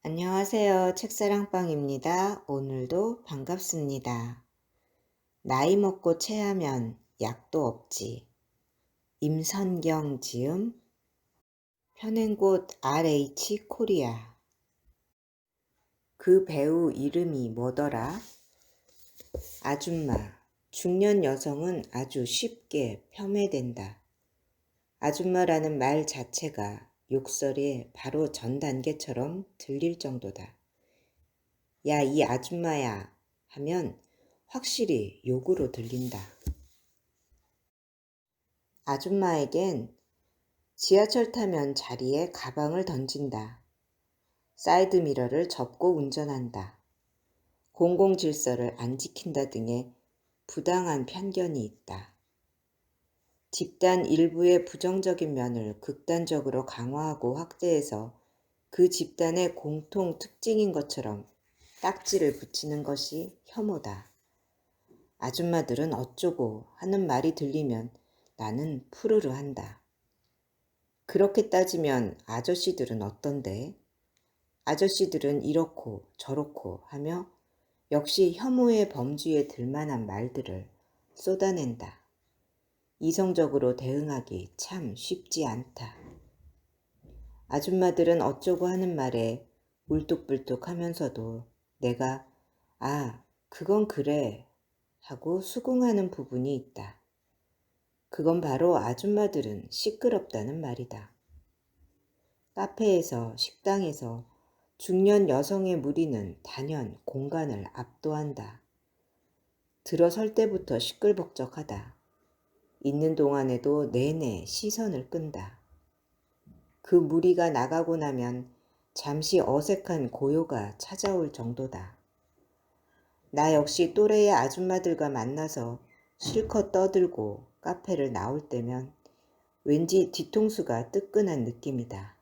안녕하세요. 책사랑방입니다. 오늘도 반갑습니다. 나이 먹고 체하면 약도 없지. 임선경 지음, 편행곳 RH 코리아. 그 배우 이름이 뭐더라? 아줌마. 중년 여성은 아주 쉽게 폄훼된다. 아줌마라는 말 자체가 욕설의 바로 전 단계처럼 들릴 정도다. 야, 이 아줌마야 하면 확실히 욕으로 들린다. 아줌마에겐 지하철 타면 자리에 가방을 던진다. 사이드미러를 접고 운전한다. 공공질서를 안 지킨다 등의 부당한 편견이 있다. 집단 일부의 부정적인 면을 극단적으로 강화하고 확대해서 그 집단의 공통 특징인 것처럼 딱지를 붙이는 것이 혐오다. 아줌마들은 어쩌고 하는 말이 들리면 나는 푸르르 한다. 그렇게 따지면 아저씨들은 어떤데? 아저씨들은 이렇고 저렇고 하며 역시 혐오의 범주에 들만한 말들을 쏟아낸다. 이성적으로 대응하기 참 쉽지 않다. 아줌마들은 어쩌고 하는 말에 울뚝불뚝 하면서도 내가 그건 그래 하고 수긍하는 부분이 있다. 그건 바로 아줌마들은 시끄럽다는 말이다. 카페에서, 식당에서 중년 여성의 무리는 단연 공간을 압도한다. 들어설 때부터 시끌벅적하다. 있는 동안에도 내내 시선을 끈다. 그 무리가 나가고 나면 잠시 어색한 고요가 찾아올 정도다. 나 역시 또래의 아줌마들과 만나서 실컷 떠들고 카페를 나올 때면 왠지 뒤통수가 뜨끈한 느낌이다.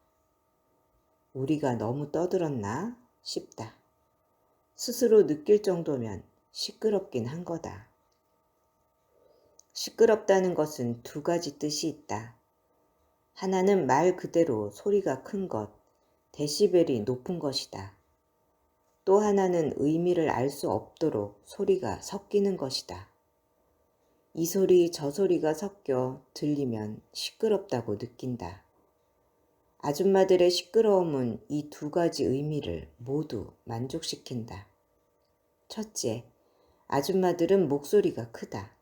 우리가 너무 떠들었나 싶다. 스스로 느낄 정도면 시끄럽긴 한 거다. 시끄럽다는 것은 두 가지 뜻이 있다. 하나는 말 그대로 소리가 큰 것, 데시벨이 높은 것이다. 또 하나는 의미를 알 수 없도록 소리가 섞이는 것이다. 이 소리 저 소리가 섞여 들리면 시끄럽다고 느낀다. 아줌마들의 시끄러움은 이 두 가지 의미를 모두 만족시킨다. 첫째, 아줌마들은 목소리가 크다.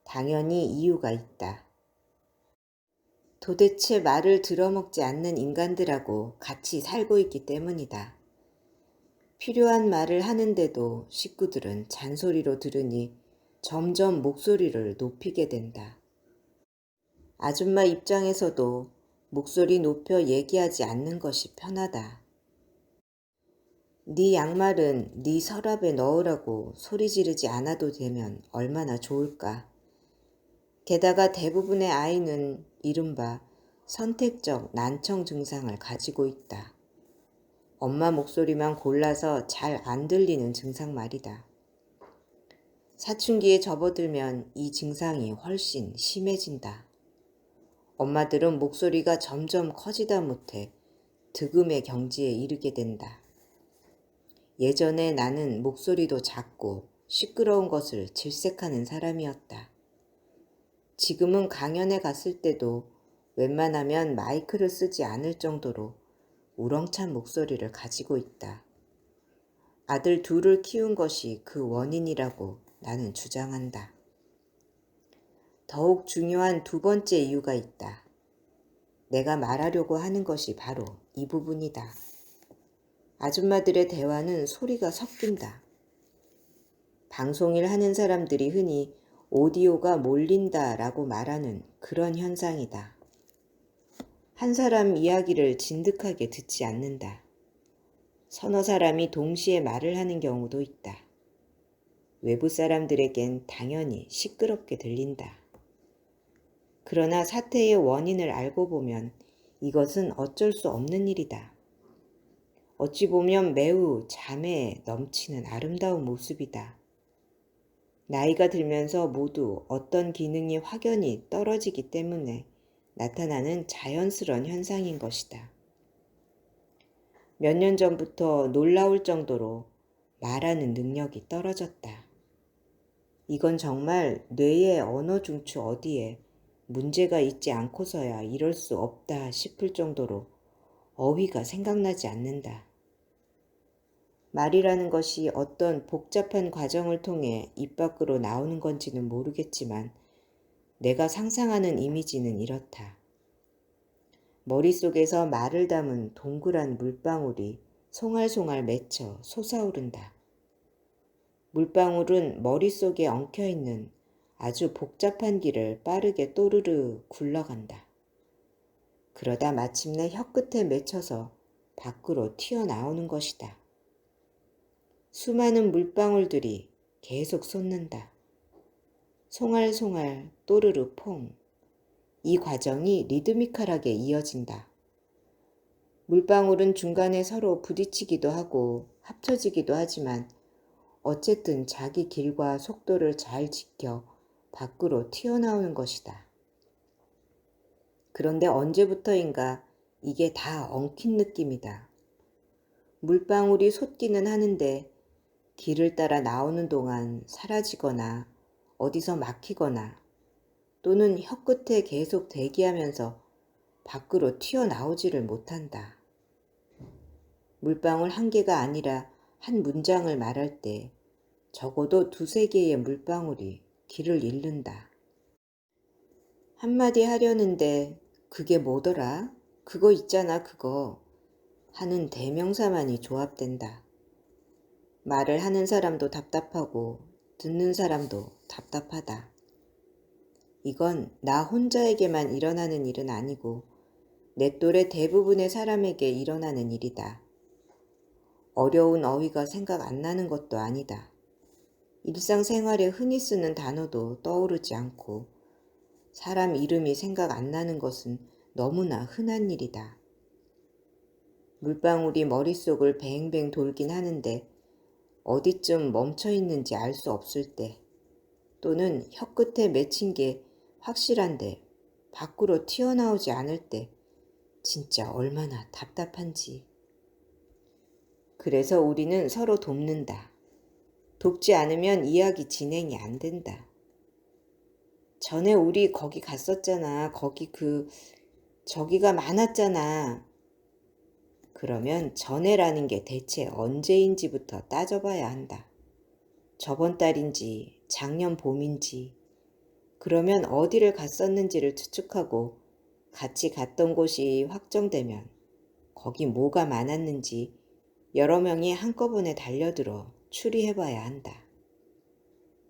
당연히 이유가 있다. 도대체 말을 들어먹지 않는 인간들하고 같이 살고 있기 때문이다. 필요한 말을 하는데도 식구들은 잔소리로 들으니 점점 목소리를 높이게 된다. 아줌마 입장에서도 목소리 높여 얘기하지 않는 것이 편하다. 네 양말은 네 서랍에 넣으라고 소리 지르지 않아도 되면 얼마나 좋을까. 게다가 대부분의 아이는 이른바 선택적 난청 증상을 가지고 있다. 엄마 목소리만 골라서 잘 안 들리는 증상 말이다. 사춘기에 접어들면 이 증상이 훨씬 심해진다. 엄마들은 목소리가 점점 커지다 못해 득음의 경지에 이르게 된다. 예전에 나는 목소리도 작고 시끄러운 것을 질색하는 사람이었다. 지금은 강연에 갔을 때도 웬만하면 마이크를 쓰지 않을 정도로 우렁찬 목소리를 가지고 있다. 아들 둘을 키운 것이 그 원인이라고 나는 주장한다. 더욱 중요한 두 번째 이유가 있다. 내가 말하려고 하는 것이 바로 이 부분이다. 아줌마들의 대화는 소리가 섞인다. 방송일 하는 사람들이 흔히 오디오가 몰린다라고 말하는 그런 현상이다. 한 사람 이야기를 진득하게 듣지 않는다. 서너 사람이 동시에 말을 하는 경우도 있다. 외부 사람들에겐 당연히 시끄럽게 들린다. 그러나 사태의 원인을 알고 보면 이것은 어쩔 수 없는 일이다. 어찌 보면 매우 자매에 넘치는 아름다운 모습이다. 나이가 들면서 모두 어떤 기능이 확연히 떨어지기 때문에 나타나는 자연스러운 현상인 것이다. 몇 년 전부터 놀라울 정도로 말하는 능력이 떨어졌다. 이건 정말 뇌의 언어 중추 어디에 문제가 있지 않고서야 이럴 수 없다 싶을 정도로 어휘가 생각나지 않는다. 말이라는 것이 어떤 복잡한 과정을 통해 입 밖으로 나오는 건지는 모르겠지만 내가 상상하는 이미지는 이렇다. 머릿속에서 말을 담은 동그란 물방울이 송알송알 맺혀 솟아오른다. 물방울은 머릿속에 엉켜있는 아주 복잡한 길을 빠르게 또르르 굴러간다. 그러다 마침내 혀끝에 맺혀서 밖으로 튀어나오는 것이다. 수많은 물방울들이 계속 솟는다. 송알송알 또르르 퐁. 이 과정이 리드미컬하게 이어진다. 물방울은 중간에 서로 부딪히기도 하고 합쳐지기도 하지만 어쨌든 자기 길과 속도를 잘 지켜 밖으로 튀어나오는 것이다. 그런데 언제부터인가 이게 다 엉킨 느낌이다. 물방울이 솟기는 하는데 길을 따라 나오는 동안 사라지거나 어디서 막히거나 또는 혀끝에 계속 대기하면서 밖으로 튀어나오지를 못한다. 물방울 한 개가 아니라 한 문장을 말할 때 적어도 두세 개의 물방울이 길을 잃는다. 한마디 하려는데 그게 뭐더라? 그거 있잖아 그거 하는 대명사만이 조합된다. 말을 하는 사람도 답답하고 듣는 사람도 답답하다. 이건 나 혼자에게만 일어나는 일은 아니고 내 또래 대부분의 사람에게 일어나는 일이다. 어려운 어휘가 생각 안 나는 것도 아니다. 일상생활에 흔히 쓰는 단어도 떠오르지 않고 사람 이름이 생각 안 나는 것은 너무나 흔한 일이다. 물방울이 머릿속을 뱅뱅 돌긴 하는데 어디쯤 멈춰 있는지 알 수 없을 때 또는 혀끝에 맺힌 게 확실한데 밖으로 튀어나오지 않을 때 진짜 얼마나 답답한지. 그래서 우리는 서로 돕는다. 돕지 않으면 이야기 진행이 안 된다. 전에 우리 거기 갔었잖아. 저기가 많았잖아. 그러면 전에라는 게 대체 언제인지부터 따져봐야 한다. 저번 달인지 작년 봄인지 그러면 어디를 갔었는지를 추측하고 같이 갔던 곳이 확정되면 거기 뭐가 많았는지 여러 명이 한꺼번에 달려들어 추리해봐야 한다.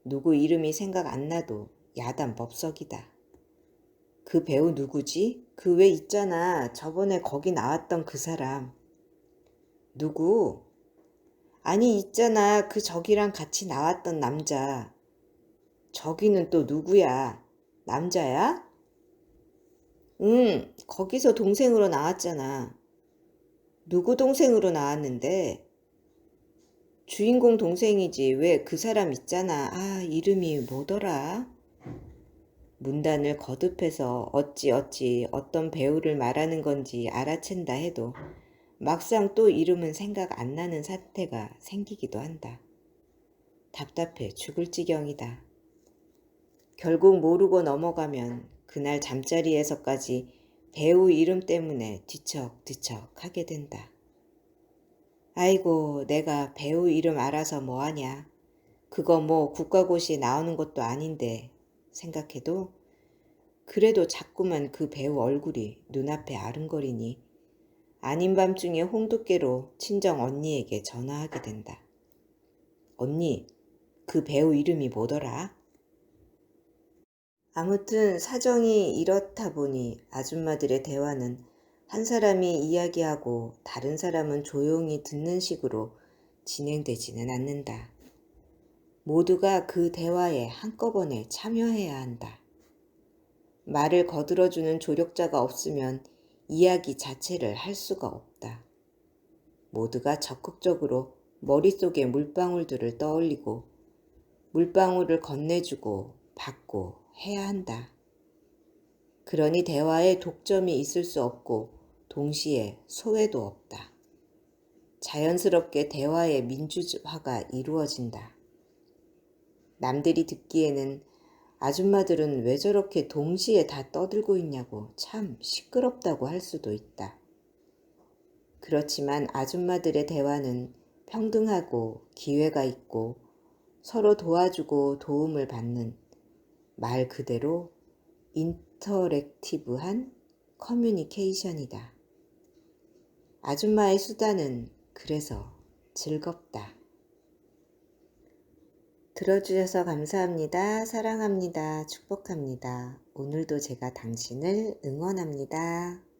누구 이름이 생각 안 나도 야단법석이다. 그 배우 누구지? 그 왜 있잖아. 저번에 거기 나왔던 그 사람. 누구? 아니 있잖아. 그 저기랑 같이 나왔던 남자. 저기는 또 누구야? 남자야? 응, 거기서 동생으로 나왔잖아. 누구 동생으로 나왔는데? 주인공 동생이지. 왜 그 사람 있잖아. 아, 이름이 뭐더라? 문단을 거듭해서 어찌 어떤 배우를 말하는 건지 알아챈다 해도 막상 또 이름은 생각 안 나는 사태가 생기기도 한다. 답답해 죽을 지경이다. 결국 모르고 넘어가면 그날 잠자리에서까지 배우 이름 때문에 뒤척뒤척 하게 된다. 아이고 내가 배우 이름 알아서 뭐하냐. 그거 뭐 국가고시에 나오는 것도 아닌데 생각해도 그래도 자꾸만 그 배우 얼굴이 눈앞에 아른거리니 아닌 밤중에 홍두깨로 친정 언니에게 전화하게 된다. 언니, 그 배우 이름이 뭐더라? 아무튼 사정이 이렇다 보니 아줌마들의 대화는 한 사람이 이야기하고 다른 사람은 조용히 듣는 식으로 진행되지는 않는다. 모두가 그 대화에 한꺼번에 참여해야 한다. 말을 거들어주는 조력자가 없으면 이야기 자체를 할 수가 없다. 모두가 적극적으로 머릿속의 물방울들을 떠올리고 물방울을 건네주고 받고 해야 한다. 그러니 대화에 독점이 있을 수 없고 동시에 소외도 없다. 자연스럽게 대화의 민주화가 이루어진다. 남들이 듣기에는 아줌마들은 왜 저렇게 동시에 다 떠들고 있냐고 참 시끄럽다고 할 수도 있다. 그렇지만 아줌마들의 대화는 평등하고 기회가 있고 서로 도와주고 도움을 받는 말 그대로 인터랙티브한 커뮤니케이션이다. 아줌마의 수다는 그래서 즐겁다. 들어주셔서 감사합니다. 사랑합니다. 축복합니다. 오늘도 제가 당신을 응원합니다.